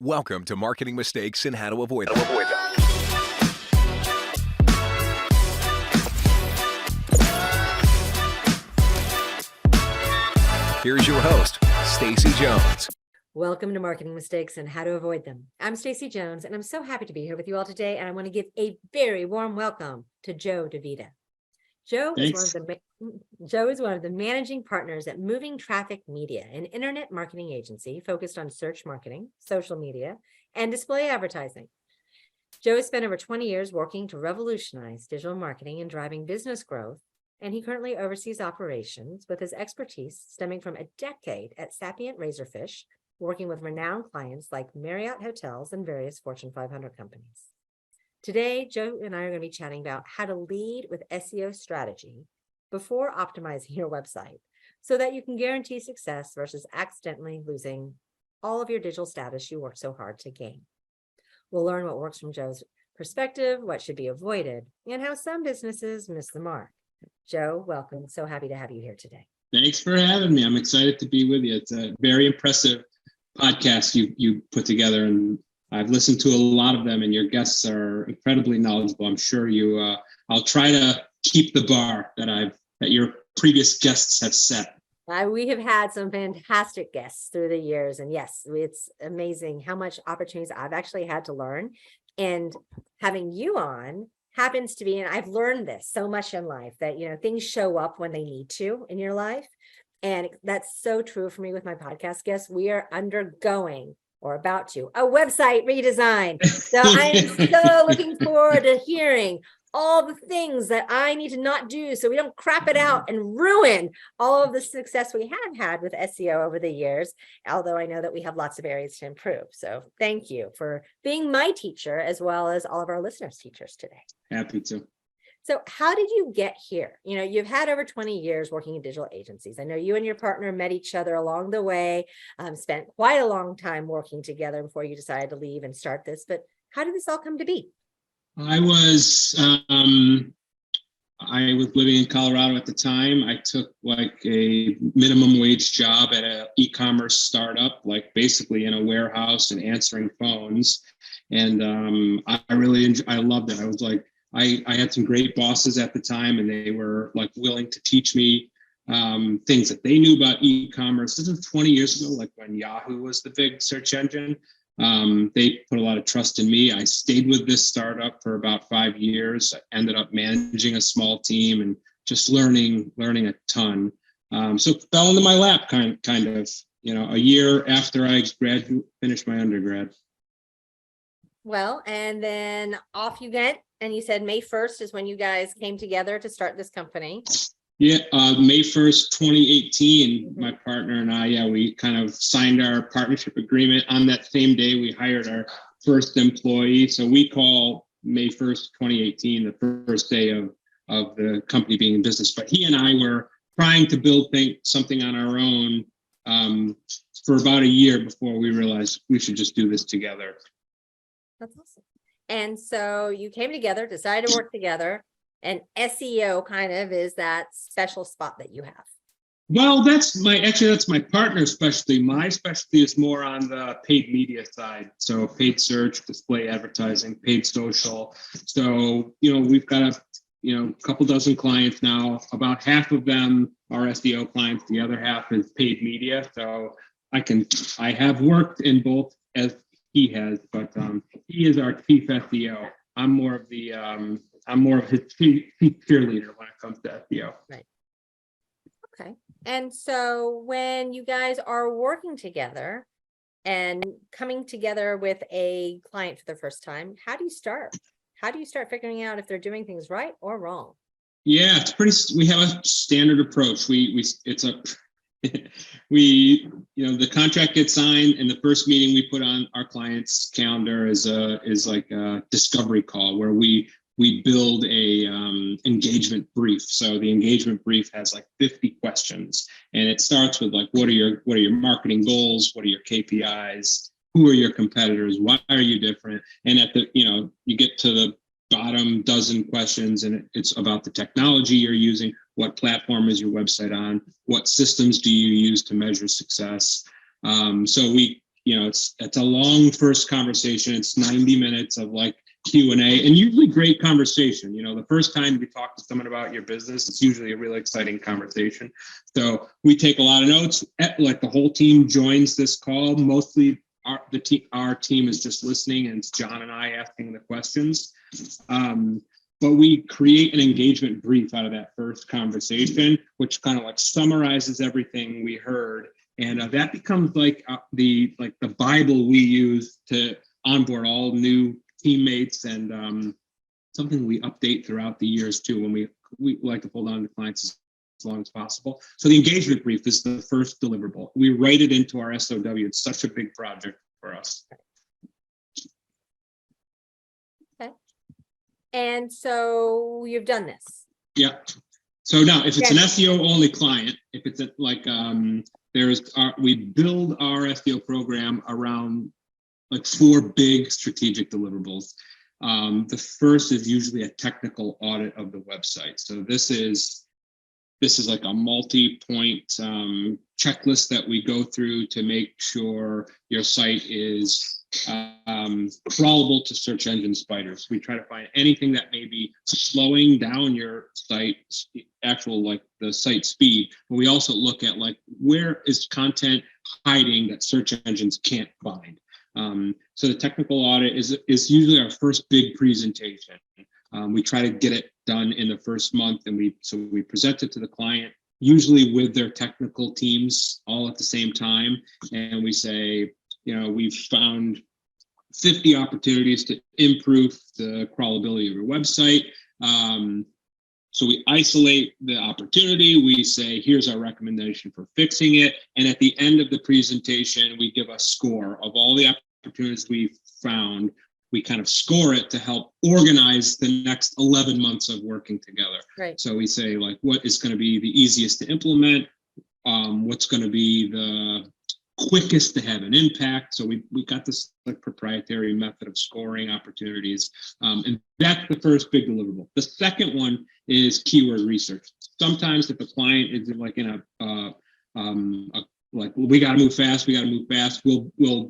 Welcome to Marketing Mistakes and How to Avoid Them. Here's your host, Stacey Jones. Welcome to Marketing Mistakes and How to Avoid Them. I'm Stacey Jones, and I'm so happy to be here with you all today. And I want to give a very warm welcome to Joe DeVita. Joe is one of the managing partners at Moving Traffic Media, an internet marketing agency focused on search marketing, social media, and display advertising. Joe has spent over 20 years working to revolutionize digital marketing and driving business growth, and he currently oversees operations with his expertise stemming from a decade at Sapient Razorfish, working with renowned clients like Marriott Hotels and various Fortune 500 companies. Today, Joe and I are going to be chatting about how to lead with SEO strategy before optimizing your website so that you can guarantee success versus accidentally losing all of your digital status you worked so hard to gain. We'll learn what works from Joe's perspective, what should be avoided, and how some businesses miss the mark. Joe, welcome. So happy to have you here today. Thanks for having me. I'm excited to be with you. It's a very impressive podcast you put together, and I've listened to a lot of them, and your guests are incredibly knowledgeable. I'm sure I'll try to keep the bar that your previous guests have set. We have had some fantastic guests through the years, and yes, it's amazing how much opportunities I've actually had to learn, and having you on happens to be, and I've learned this so much in life that, things show up when they need to in your life. And that's so true for me with my podcast guests. We are undergoing or about to a website redesign. So I'm so looking forward to hearing all the things that I need to not do so we don't crap it out and ruin all of the success we have had with SEO over the years, although I know that we have lots of areas to improve. So thank you for being my teacher as well as all of our listeners' teachers today. Happy to. So how did you get here? You've had over 20 years working in digital agencies. I know you and your partner met each other along the way, spent quite a long time working together before you decided to leave and start this. But how did this all come to be? I was living in Colorado at the time. I took like a minimum wage job at an e-commerce startup, like basically in a warehouse and answering phones. And I loved it. I was like, I had some great bosses at the time, and they were like willing to teach me things that they knew about e-commerce. This was 20 years ago, like when Yahoo was the big search engine. They put a lot of trust in me. I stayed with this startup for about 5 years. I ended up managing a small team and just learning a ton. So it fell into my lap kind of, a year after I finished my undergrad. Well, and then off you went. And you said May 1st is when you guys came together to start this company. Yeah, May 1st, 2018, my partner and I, we kind of signed our partnership agreement. On that same day, we hired our first employee. So we call May 1st, 2018, the first day of the company being in business. But he and I were trying to build something on our own for about a year before we realized we should just do this together. That's awesome. And so you came together, decided to work together, and SEO kind of is that special spot that you have. Well, that's my partner's specialty. My specialty is more on the paid media side. So paid search, display advertising, paid social. So, we've got a couple dozen clients now. About half of them are SEO clients. The other half is paid media. So I have worked in both as he has, but he is our chief SEO. I'm more of his chief cheerleader when it comes to SEO. Right. Okay. And so when you guys are working together and coming together with a client for the first time, how do you start? How do you start figuring out if they're doing things right or wrong? Yeah, we have a standard approach. The contract gets signed, and the first meeting we put on our client's calendar is like a discovery call where we build a engagement brief. So the engagement brief has like 50 questions, and it starts with like, what are your marketing goals? What are your KPIs? Who are your competitors? Why are you different? And you get to the bottom dozen questions, and it's about the technology you're using. What platform is your website on? What systems do you use to measure success? So we it's a long first conversation. It's 90 minutes of like Q&A, and usually great conversation. The first time you talk to someone about your business, it's usually a really exciting conversation. So we take a lot of notes. Like the whole team joins this call. Mostly our team is just listening, and it's John and I asking the questions. But we create an engagement brief out of that first conversation, which kind of like summarizes everything we heard. And that becomes like the Bible we use to onboard all new teammates, and something we update throughout the years too, when we like to hold on to clients as long as possible. So the engagement brief is the first deliverable. We write it into our SOW. It's such a big project for us. Okay. And so you've done this. Yeah. So now, if it's an SEO only client, if it's we build our SEO program around like 4 big strategic deliverables. The first is usually a technical audit of the website. So this is like a multi-point checklist that we go through to make sure your site is crawlable to search engine spiders. We try to find anything that may be slowing down your site, the site speed. But we also look at like, where is content hiding that search engines can't find? So the technical audit is usually our first big presentation. We try to get it done in the first month, and we present it to the client, usually with their technical teams all at the same time. And we say, we've found 50 opportunities to improve the crawlability of your website. So we isolate the opportunity. We say, here's our recommendation for fixing it. And at the end of the presentation, we give a score of all the opportunities we've found. We kind of score it to help organize the next 11 months of working together. Right. So we say, like, what is going to be the easiest to implement? What's going to be the quickest to have an impact? So we got this like proprietary method of scoring opportunities, and that's the first big deliverable. The second one is keyword research. Sometimes if a client is like in we got to move fast, we'll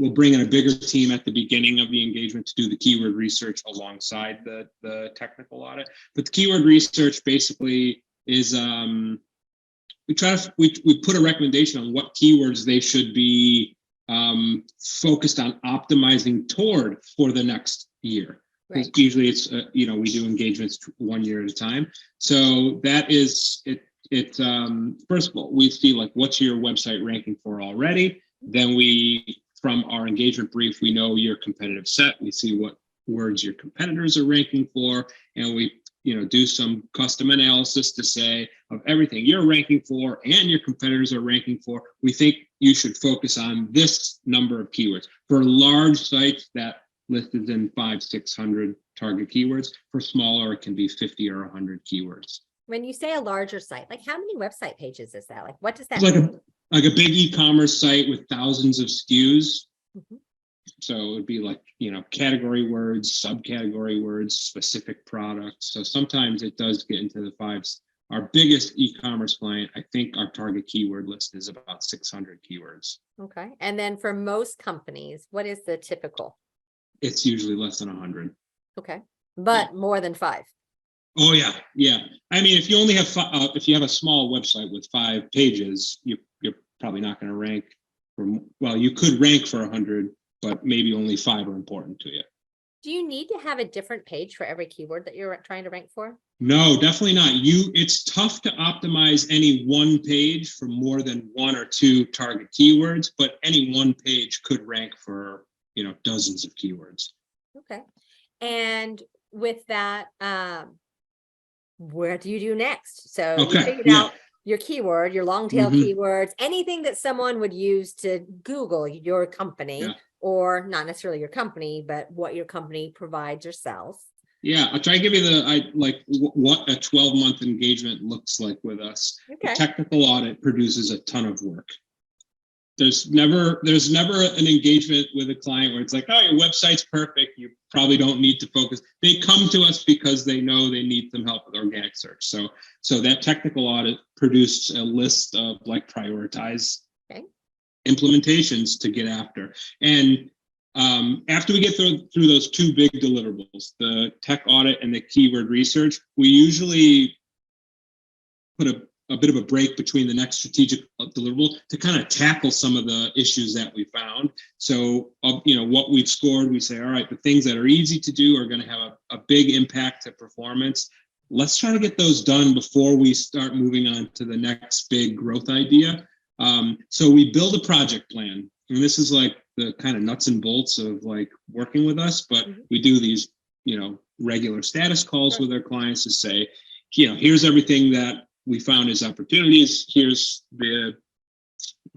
bring in a bigger team at the beginning of the engagement to do the keyword research alongside the technical audit. But the keyword research basically is we put a recommendation on what keywords they should be focused on optimizing toward for the next year. Right. Usually it's we do engagements 1 year at a time. So that is it. First of all, we see like, what's your website ranking for already? Then from our engagement brief, we know your competitive set. We see what words your competitors are ranking for, and we do some custom analysis to say, of everything you're ranking for and your competitors are ranking for, we think you should focus on this number of keywords. For large sites, that list is in 500-600 target keywords. For smaller, it can be 50 or 100 keywords. When you say a larger site, like how many website pages is that? Like, what does that mean? Like a big e-commerce site with thousands of SKUs. Mm-hmm. So it would be like, category words, subcategory words, specific products. So sometimes it does get into the fives. Our biggest e-commerce client, I think our target keyword list is about 600 keywords. Okay. And then for most companies, what is the typical? It's usually less than 100. Okay. But more than 5. Oh yeah. Yeah. I mean, if you only have if you have a small website with 5 pages, you're probably not going to rank you could rank for 100, but maybe only 5 are important to you. Do you need to have a different page for every keyword that you're trying to rank for? No, definitely not. It's tough to optimize any one page for more than 1 or 2 target keywords, but any one page could rank for, dozens of keywords. Okay. And with that, what do you do next? So you figured out your keyword, your long tail keywords, anything that someone would use to Google your company, or not necessarily your company, but what your company provides or sells. Yeah, I'll try to give you what a 12-month engagement looks like with us. Okay. The technical audit produces a ton of work. There's never an engagement with a client where it's like, oh, your website's perfect, you probably don't need to focus. They come to us because they know they need some help with organic search. So that technical audit produced a list of like prioritize implementations to get after. And after we get through those two big deliverables, the tech audit and the keyword research, we usually put a bit of a break between the next strategic deliverable to kind of tackle some of the issues that we found. So, what we've scored, we say, all right, the things that are easy to do are going to have a big impact to performance. Let's try to get those done before we start moving on to the next big growth idea. So we build a project plan, and this is like the kind of nuts and bolts of like working with us, but we do these, regular status calls with our clients to say, here's everything that we found as opportunities. Here's the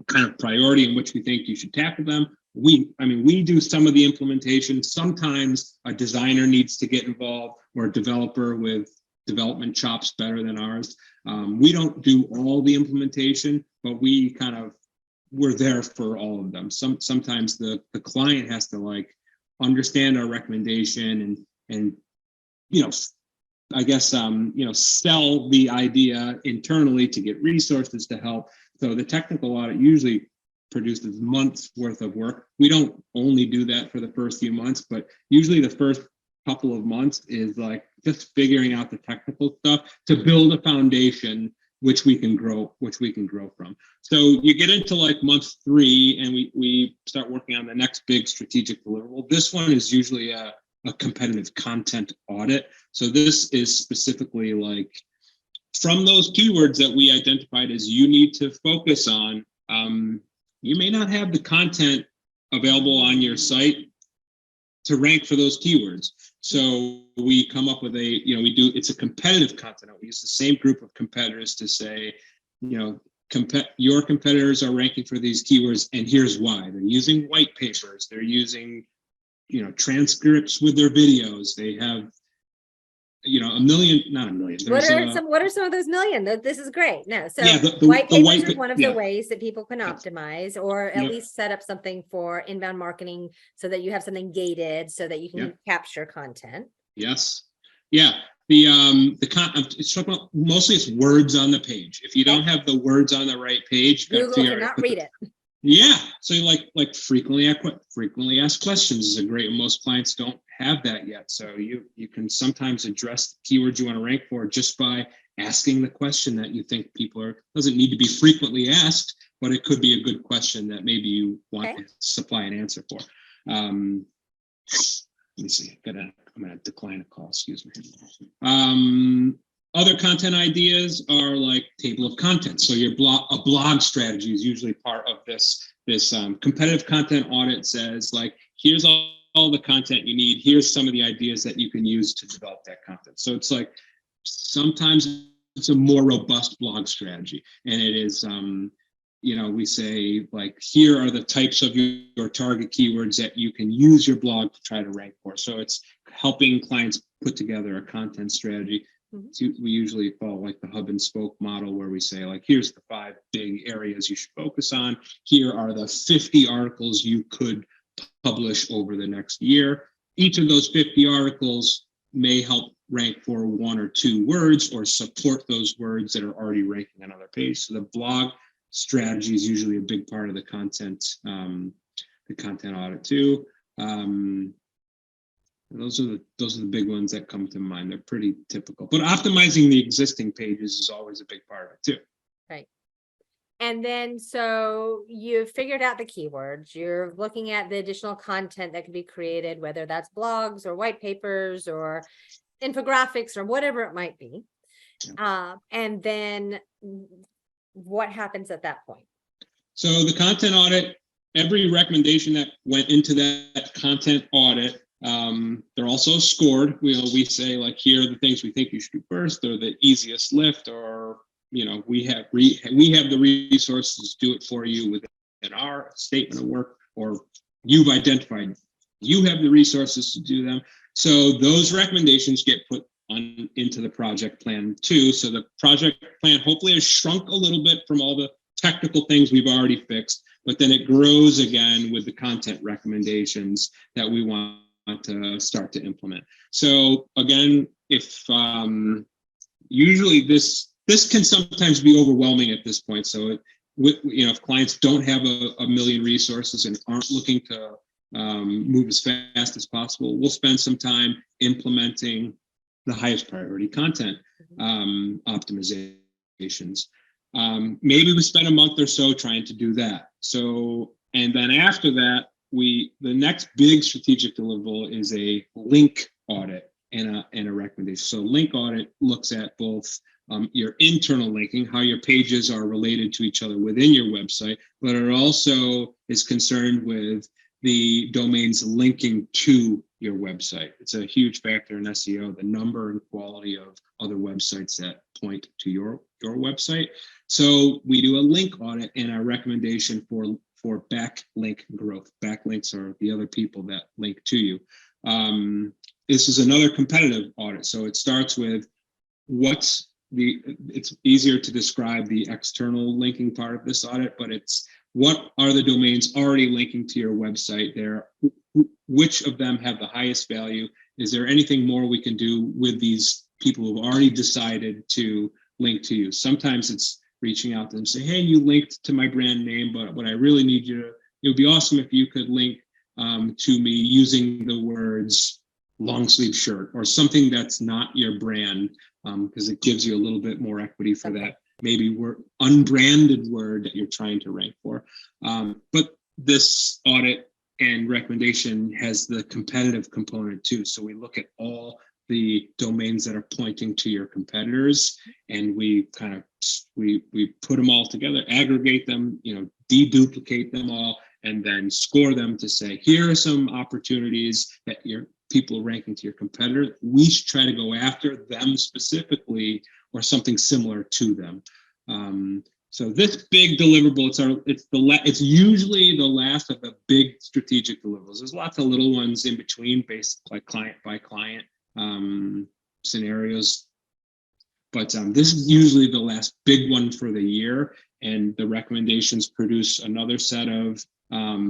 kind of priority in which we think you should tackle them. We do some of the implementation. Sometimes a designer needs to get involved, or a developer with development chops better than ours. We don't do all the implementation, but we're there for all of them. Sometimes the client has to like understand our recommendation and sell the idea internally to get resources to help. So the technical audit usually produces months worth of work. We don't only do that for the first few months, but usually the first couple of months is like just figuring out the technical stuff to build a foundation which we can grow from. So you get into like month 3 and we start working on the next big strategic deliverable. This one is usually a competitive content audit. So this is specifically like from those keywords that we identified as you need to focus on. You may not have the content available on your site to rank for those keywords. So we come up with it's a competitive content. We use the same group of competitors to say, your competitors are ranking for these keywords, and here's why. They're using white papers. They're using, transcripts with their videos. They have, not a million. What are some of those million? This is great. No, so yeah, white papers is one of the ways that people can optimize, or at Yep. least set up something for inbound marketing so that you have something gated so that you can capture content. Yes. Yeah. It's talking about, mostly it's words on the page. If you don't have the words on the right page, Google cannot read it. Yeah. So like frequently asked questions is a great, most clients don't have that yet. So you can sometimes address the keywords you want to rank for just by asking the question that you think doesn't need to be frequently asked, but it could be a good question that maybe you want to supply an answer for. Let me see, I'm gonna decline a call, excuse me. Other content ideas are like table of contents. So a blog strategy is usually part of this competitive content audit. Says like, here's all the content you need. Here's some of the ideas that you can use to develop that content. So it's like, sometimes it's a more robust blog strategy. And it is, we say like, here are the types of your target keywords that you can use your blog to try to rank for. So it's helping clients put together a content strategy. So we usually follow like the hub and spoke model, where we say like, here's the 5 big areas you should focus on. Here are the 50 articles you could publish over the next year. Each of those 50 articles may help rank for 1 or 2 words or support those words that are already ranking on other pages. So the blog strategy is usually a big part of the content audit too. Those are the big ones that come to mind. They're pretty typical, but optimizing the existing pages is always a big part of it too. Right. And then, so you've figured out the keywords, you're looking at the additional content that can be created, whether that's blogs or white papers or infographics or whatever it might be. And then what happens at that point? So the content audit, every recommendation that went into that content audit, they're also scored. We say like, here are the things we think you should do first, or the easiest lift, or we have the resources to do it for you within our statement of work, or you've identified you have the resources to do them. So those recommendations get put into the project plan too. So the project plan hopefully has shrunk a little bit from all the technical things we've already fixed, but then it grows again with the content recommendations that we want to start to implement. So again, if usually this can sometimes be overwhelming at this point. So if clients don't have a million resources and aren't looking to move as fast as possible, we'll spend some time implementing the highest priority content optimizations. Maybe we spend a month or so trying to do that. So, and then after that, the next big strategic deliverable is a link audit and a recommendation. So link audit looks at both your internal linking, how your pages are related to each other within your website, but it also is concerned with the domains linking to your website. It's a huge factor in SEO, the number and quality of other websites that point to your website. So we do a link audit and a recommendation for backlink growth. Backlinks are the other people that link to you. This is another competitive audit. So it starts with it's easier to describe the external linking part of this audit, but it's what are the domains already linking to your website there? Which of them have the highest value? Is there anything more we can do with these people who've already decided to link to you? Sometimes it's reaching out to them and say, hey, you linked to my brand name, but what I really need you to, it would be awesome if you could link to me using the words long sleeve shirt or something that's not your brand, because it gives you a little bit more equity for that maybe unbranded word that you're trying to rank for. But this audit and recommendation has the competitive component too. So we look at all the domains that are pointing to your competitors, and we kind of we put them all together, aggregate them, deduplicate them all, and then score them to say, here are some opportunities that your people ranking to your competitor. We should try to go after them specifically or something similar to them. So this big deliverable, it's usually the last of the big strategic deliverables. There's lots of little ones in between, based like client by client scenarios, but this is usually the last big one for the year, and the recommendations produce another set of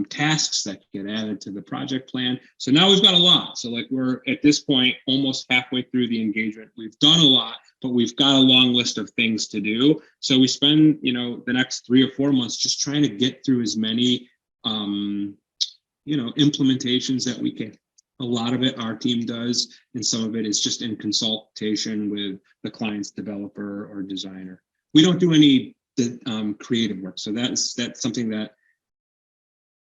tasks that get added to the project plan. So now we've got a lot. So like we're at this point almost halfway through the engagement. We've done a lot, but we've got a long list of things to do. So we spend, the next 3 or 4 months just trying to get through as many, implementations that we can. A lot of it our team does, and some of it is just in consultation with the client's developer or designer. We don't do any creative work. So that's something that,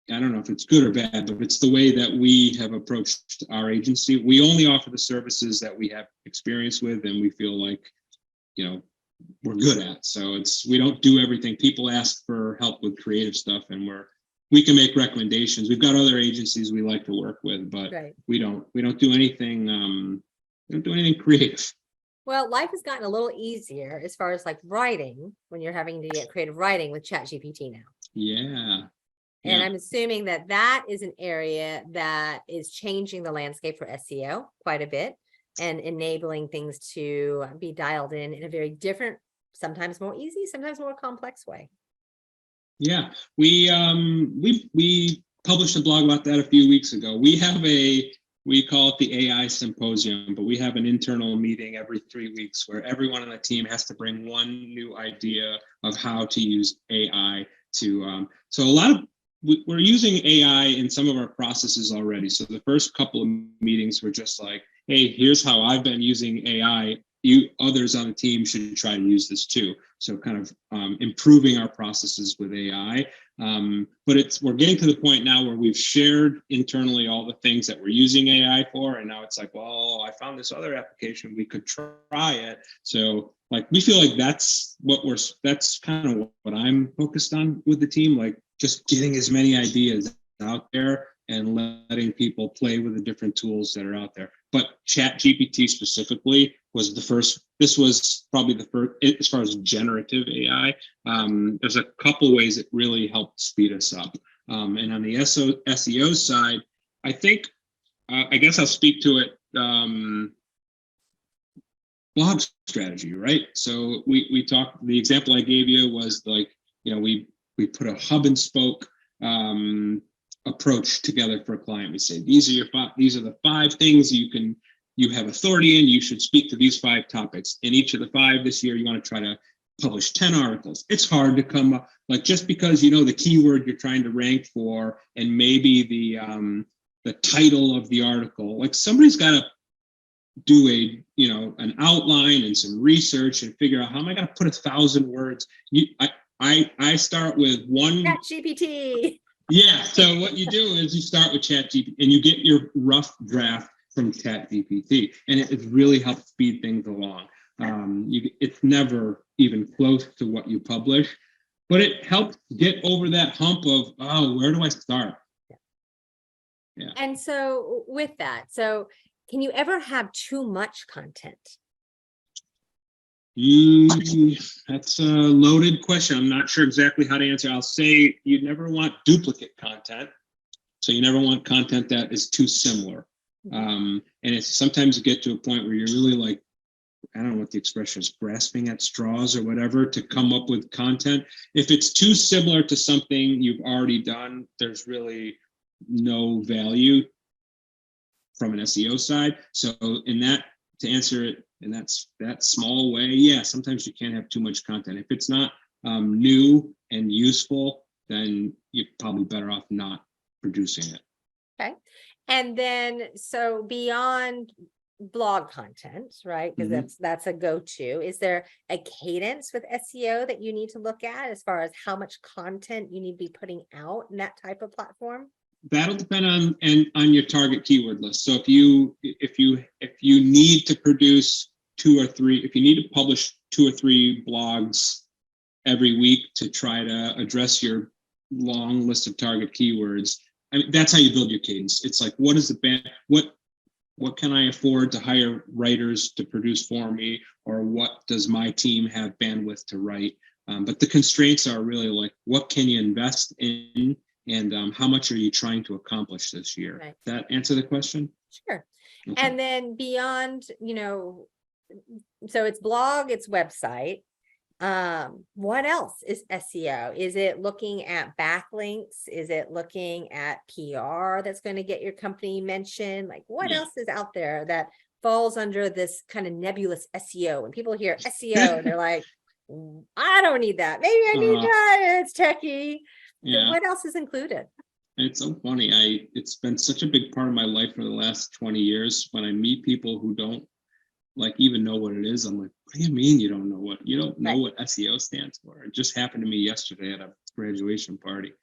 I don't know if it's good or bad, but it's the way that we have approached our agency. We only offer the services that we have experience with and we feel like, we're good at. So we don't do everything. People ask for help with creative stuff, and we can make recommendations. We've got other agencies we like to work with, but we don't do anything. We don't do anything creative. Well, life has gotten a little easier as far as like writing, when you're having to get creative writing with ChatGPT now. Yeah. And I'm assuming that is an area that is changing the landscape for SEO quite a bit and enabling things to be dialed in a very different, sometimes more easy, sometimes more complex way. Yeah, we published a blog about that a few weeks ago. We call it the AI Symposium, but we have an internal meeting every 3 weeks where everyone on the team has to bring one new idea of how to use AI to, we're using AI in some of our processes already. So the first couple of meetings were just like, hey, here's how I've been using AI. You others on the team should try to use this too. So kind of improving our processes with AI. But we're getting to the point now where we've shared internally all the things that we're using AI for. And now it's like, well, I found this other application, we could try it. So like, we feel like that's kind of what I'm focused on with the team, like just getting as many ideas out there and letting people play with the different tools that are out there. But ChatGPT specifically was the first. This was probably the first as far as generative AI. There's a couple ways it really helped speed us up. And on the SEO side, I think, I guess I'll speak to it. Blog strategy, right? So we talked. The example I gave you was like, we put a hub and spoke approach together for a client. We say, these are the 5 things you have authority in. You should speak to these 5 topics. In each of the 5 this year, you want to try to publish 10 articles. It's hard to come up, like, just because you know the keyword you're trying to rank for and maybe the title of the article, like somebody's got to do an outline and some research and figure out how am I going to put 1,000 words. I start with one. ChatGPT. Yeah. So what you do is you start with ChatGPT and you get your rough draft from ChatGPT, and it really helps speed things along. It's never even close to what you publish, but it helps get over that hump of, oh, where do I start? Yeah. And so with that, so can you ever have too much content? That's a loaded question. I'm not sure exactly how to answer. I'll say you never want duplicate content. So you never want content that is too similar. And it's sometimes you get to a point where you're really like, I don't know what the expression is, grasping at straws or whatever to come up with content. If it's too similar to something you've already done, there's really no value from an SEO side. So to answer it in that small way, yeah, sometimes you can't have too much content. If it's not new and useful, then you're probably better off not producing it. Okay. And then, so beyond blog content, right? Because that's a go-to. Is there a cadence with SEO that you need to look at as far as how much content you need to be putting out in that type of platform? That'll depend on your target keyword list. So if you need to produce if you need to publish 2 or 3 blogs every week to try to address your long list of target keywords, I mean, that's how you build your cadence. It's like, what is the band? What can I afford to hire writers to produce for me, or what does my team have bandwidth to write? But the constraints are really like, what can you invest in? And how much are you trying to accomplish this year? Right. That answer the question? Sure. Okay. And then beyond, so it's blog, it's website. What else is SEO? Is it looking at backlinks? Is it looking at PR that's going to get your company mentioned? Like, what else is out there that falls under this kind of nebulous SEO? When people hear SEO, they're like, I don't need that. Maybe I need that. It's techie. Yeah. So what else is included? It's so funny. It's been such a big part of my life for the last 20 years. When I meet people who don't even know what it is, I'm like, what do you mean you don't know what SEO stands for? It just happened to me yesterday at a graduation party.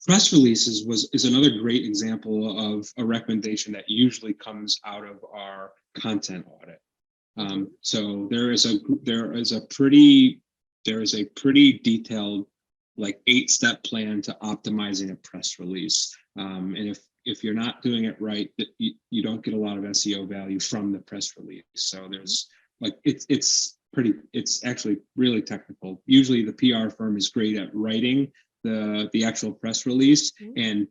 Press releases is another great example of a recommendation that usually comes out of our content audit. So there is a pretty detailed, like, 8-step plan to optimizing a press release. And if you're not doing it right, you don't get a lot of SEO value from the press release. So there's it's actually really technical. Usually the PR firm is great at writing the actual press release and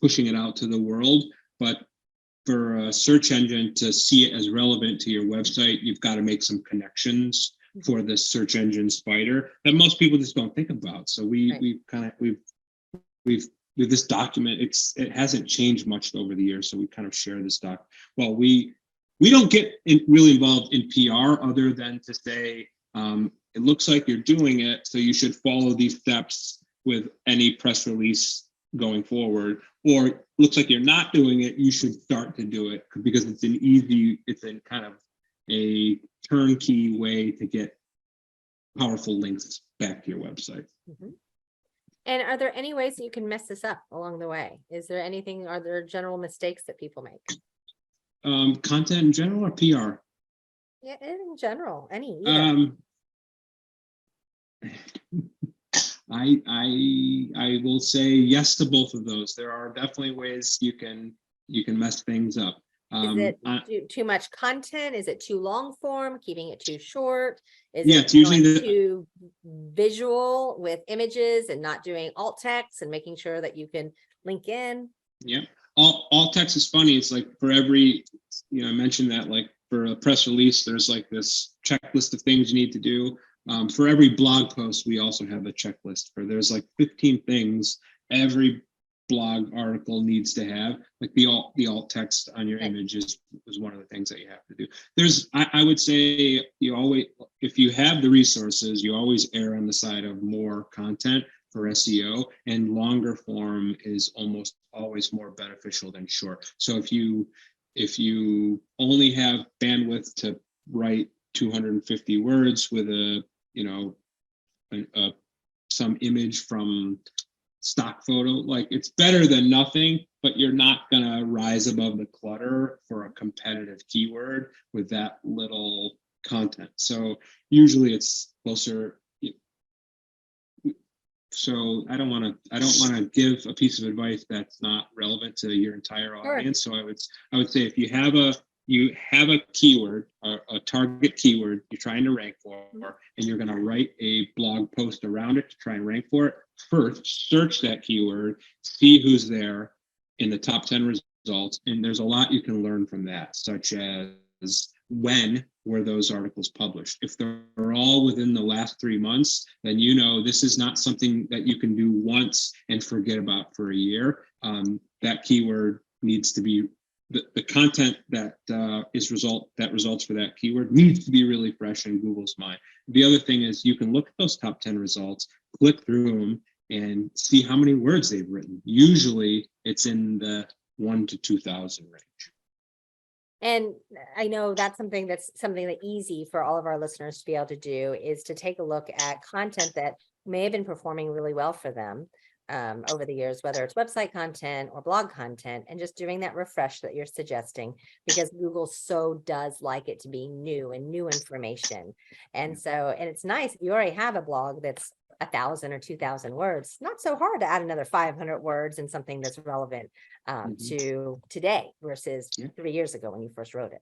pushing it out to the world. But for a search engine to see it as relevant to your website, you've got to make some connections for the search engine spider that most people just don't think about. So we've with this document, it hasn't changed much over the years. So we kind of share this doc. Well, we don't get really involved in PR other than to say, it looks like you're doing it, so you should follow these steps with any press release going forward. Or it looks like you're not doing it, you should start to do it, because it's a kind of a turnkey way to get powerful links back to your website. And are there any ways that you can mess this up along the way? Are there general mistakes that people make? Content in general or PR? Yeah, in general, either. I will say yes to both of those. There are definitely ways you can mess things up. Is it too much content? Is it too long form? Keeping it too short? It's usually too visual with images and not doing alt text and making sure that you can link in? Yeah. Alt text is funny. It's like for every, I mentioned that, like for a press release, there's like this checklist of things you need to do. For every blog post, we also have a checklist there's like 15 things every blog article needs to have. Like the alt text on your Right. image is one of the things that you have to do. I would say you always, if you have the resources, you always err on the side of more content for SEO, and longer form is almost always more beneficial than short. So if you only have bandwidth to write 250 words with some image from stock photo, like it's better than nothing, but you're not gonna rise above the clutter for a competitive keyword with that little content. So usually it's closer. So I don't want to give a piece of advice that's not relevant to your entire audience. So I would say if you have a keyword, a target keyword you're trying to rank for, and you're going to write a blog post around it to try and rank for it, first search that keyword, see who's there in the top 10 results, and there's a lot you can learn from that, such as when were those articles published. If they're all within the last 3 months, then this is not something that you can do once and forget about for a year. That keyword needs to be, the content that results for that keyword needs to be really fresh in Google's mind. The other thing is you can look at those top 10 results, click through them, and see how many words they've written. Usually it's in the 1,000 to 2,000 range. And I know that's something that easy for all of our listeners to be able to do, is to take a look at content that may have been performing really well for them over the years, whether it's website content or blog content, and just doing that refresh that you're suggesting, because Google so does like it to be new and new information. And it's nice if you already have a blog that's 1,000 or 2,000 words, not so hard to add another 500 words in something that's relevant to today versus 3 years ago when you first wrote it.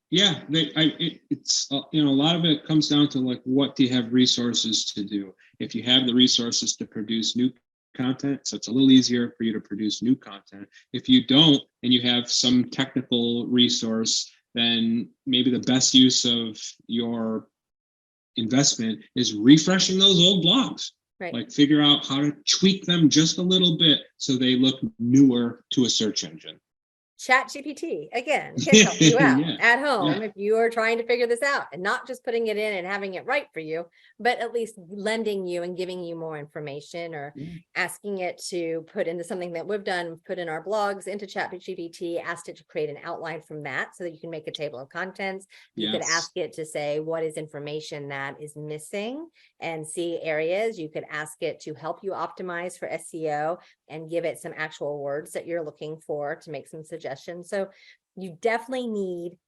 Yeah, it's a lot of it comes down to like, what do you have resources to do? If you have the resources to produce new content, so it's a little easier for you to produce new content. If you don't, and you have some technical resource, then maybe the best use of your investment is refreshing those old blogs. Right. Like figure out how to tweak them just a little bit so they look newer to a search engine. ChatGPT, again, can help you out at home if you are trying to figure this out, and not just putting it in and having it write for you, but at least lending you and giving you more information, or asking it to put into something that we've done, put in our blogs into ChatGPT, asked it to create an outline from that so that you can make a table of contents. You could ask it to say, what is information that is missing, and see areas. You could ask it to help you optimize for SEO and give it some actual words that you're looking for to make some suggestions. So you definitely need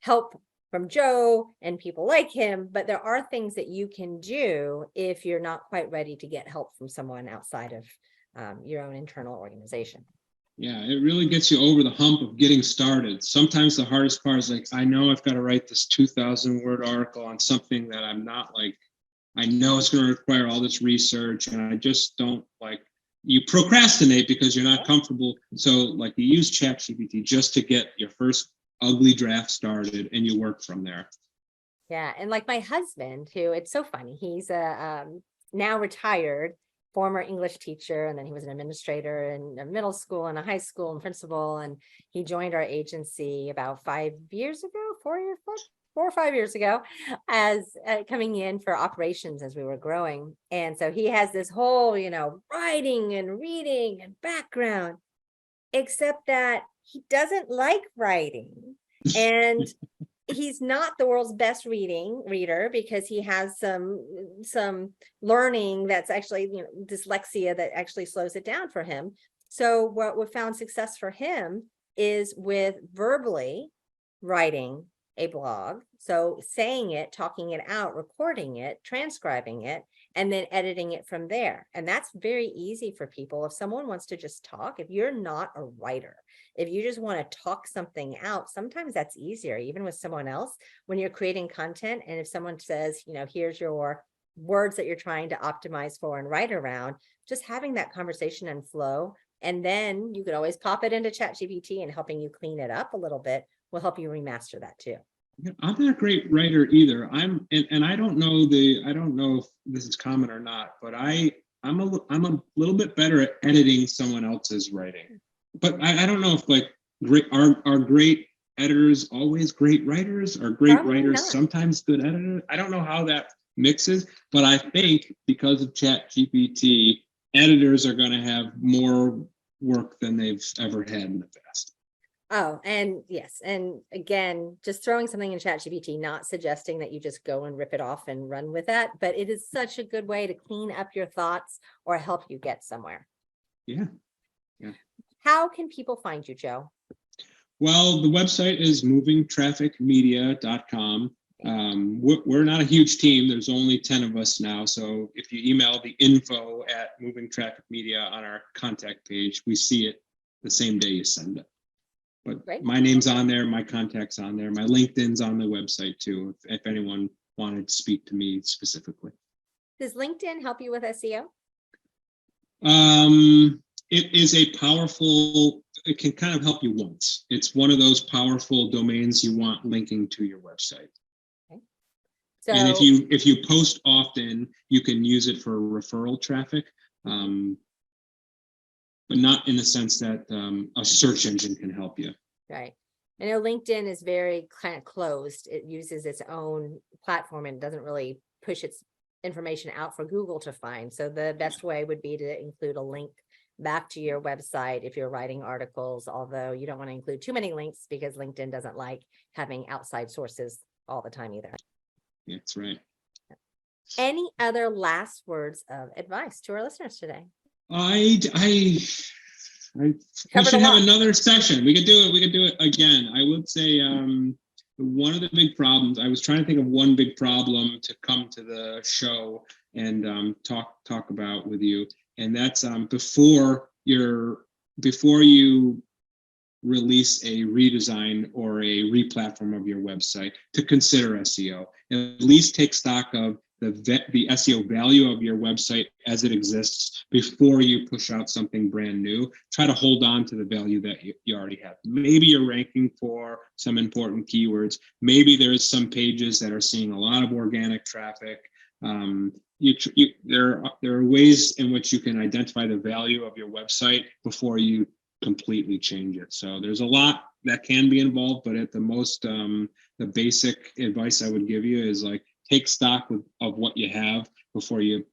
help from Joe and people like him, but there are things that you can do if you're not quite ready to get help from someone outside of your own internal organization. Yeah, it really gets you over the hump of getting started. Sometimes the hardest part is like, I know I've got to write this 2,000 word article on something that I'm not like, I know it's going to require all this research, and I just don't like. You procrastinate because you're not comfortable. So like you use ChatGPT just to get your first ugly draft started, and you work from there. Yeah. And like my husband, who, it's so funny, he's a now retired former English teacher, and then he was an administrator in a middle school and a high school and principal. And he joined our agency about 5 years ago, 4 or 5 years ago, as coming in for operations as we were growing. And so he has this whole, writing and reading and background, except that he doesn't like writing. And he's not the world's best reader, because he has some learning that's actually, dyslexia that actually slows it down for him. So what we found success for him is with verbally writing a blog. So saying it, talking it out, recording it, transcribing it, and then editing it from there. And that's very easy for people. If someone wants to just talk, if you're not a writer, if you just want to talk something out, sometimes that's easier, even with someone else, when you're creating content. And if someone says, here's your words that you're trying to optimize for and write around, just having that conversation and flow. And then you could always pop it into ChatGPT, and helping you clean it up a little bit will help you remaster that too. I'm not a great writer either. I don't know if this is common or not, but I I'm a little bit better at editing someone else's writing, but I don't know if like are great editors always great writers? Are great Probably writers not. sometimes good editors? I don't know how that mixes, but I think because of ChatGPT, editors are going to have more work than they've ever had in the past. Oh, and yes. And again, just throwing something in ChatGPT, not suggesting that you just go and rip it off and run with that, but it is such a good way to clean up your thoughts or help you get somewhere. Yeah. How can people find you, Joe? Well, the website is movingtrafficmedia.com. We're not a huge team. There's only 10 of us now. So if you email the info at Moving Traffic Media on our contact page, we see it the same day you send it. But Great. My name's on there, my contact's on there, my LinkedIn's on the website too, if anyone wanted to speak to me specifically. Does LinkedIn help you with SEO? It is a powerful, it can kind of help you once. It's one of those powerful domains you want linking to your website. Okay. So, and if you post often, you can use it for referral traffic, but not in the sense that a search engine can help you. right. I know LinkedIn is very kind of closed. It uses its own platform and doesn't really push its information out for Google to find. So the best way would be to include a link back to your website if you're writing articles, although you don't want to include too many links because LinkedIn doesn't like having outside sources all the time either. That's right. Any other last words of advice to our listeners today? We should have another session. We could do it again. I would say one of the big problems, I was trying to think of one big problem to come to the show and talk about with you. And that's before you release a redesign or a replatform of your website, to consider SEO. At least take stock of the SEO value of your website as it exists before you push out something brand new. Try to hold on to the value that you already have. Maybe you're ranking for some important keywords. Maybe there's some pages that are seeing a lot of organic traffic. There are ways in which you can identify the value of your website before you completely change it. So there's a lot that can be involved, but at the most, the basic advice I would give you is like, take stock of what you have before you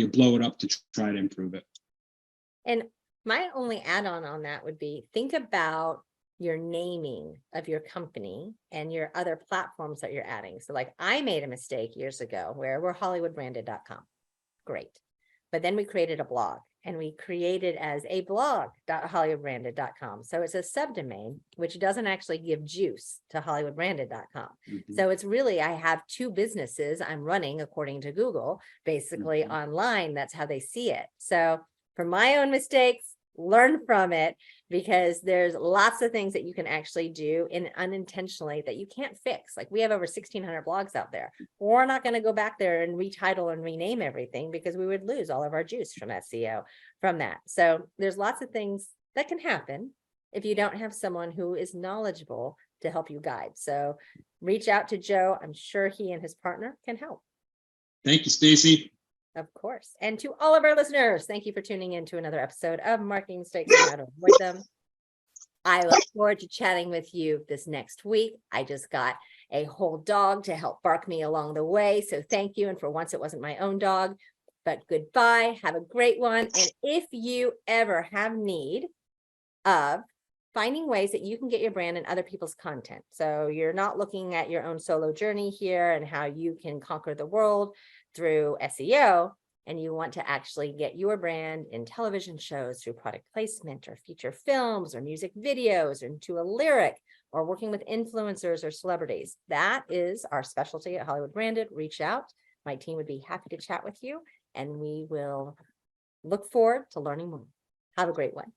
blow it up to try to improve it. And my only add-on on that would be, think about your naming of your company and your other platforms that you're adding. So like I made a mistake years ago where we're hollywoodbranded.com. Great. But then we created a blog and we created as a blog.hollywoodbranded.com. So it's a subdomain, which doesn't actually give juice to hollywoodbranded.com. Mm-hmm. So it's really, I have two businesses I'm running according to Google, basically online. That's how they see it. So for my own mistakes, learn from it, because there's lots of things that you can actually do unintentionally that you can't fix. Like we have over 1,600 blogs out there. We're not going to go back there and retitle and rename everything because we would lose all of our juice from SEO from that. So there's lots of things that can happen if you don't have someone who is knowledgeable to help you guide. So reach out to Joe. I'm sure he and his partner can help. Thank you, Stacy. Of course. And to all of our listeners, thank you for tuning in to another episode of Marketing Mistakes and How to Avoid Them. I look forward to chatting with you this next week. I just got a whole dog to help bark me along the way. So thank you. And for once, it wasn't my own dog, but goodbye. Have a great one. And if you ever have need of finding ways that you can get your brand in other people's content, so you're not looking at your own solo journey here and how you can conquer the world through SEO, and you want to actually get your brand in television shows through product placement or feature films or music videos or into a lyric or working with influencers or celebrities, that is our specialty at Hollywood Branded. Reach out. My team would be happy to chat with you, and we will look forward to learning more. Have a great one.